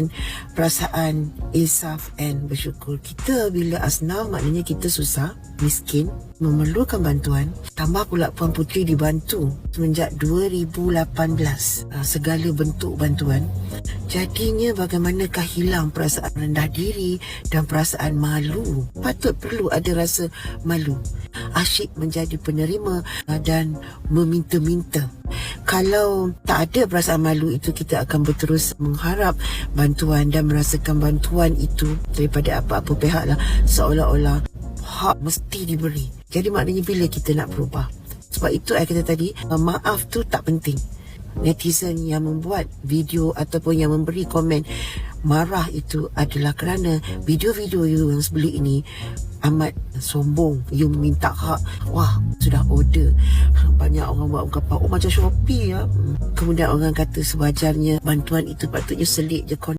dengan perasaan insaf and bersyukur. Kita bila asnaf maknanya kita susah, miskin, memerlukan bantuan. Tambah pula Puan Puteri dibantu semenjak 2018 segala bentuk bantuan. Jadinya bagaimanakah hilang perasaan rendah diri dan perasaan malu. Patut perlu ada rasa malu. Asyik menjadi penerima dan meminta-minta. Kalau tak ada perasaan malu itu, kita akan berterus mengharap bantuan dan merasakan bantuan itu daripada apa-apa pihak lah, seolah-olah hak mesti diberi. Jadi maknanya bila kita nak berubah. Sebab itu saya kata tadi, maaf tu tak penting. Netizen yang membuat video ataupun yang memberi komen marah itu adalah kerana video-video you yang sebelum ini amat sombong. You minta hak. Wah, sudah order. Banyak orang buat ungkapan, oh macam Shopee ya. Kemudian orang kata sewajarnya bantuan itu patutnya selit je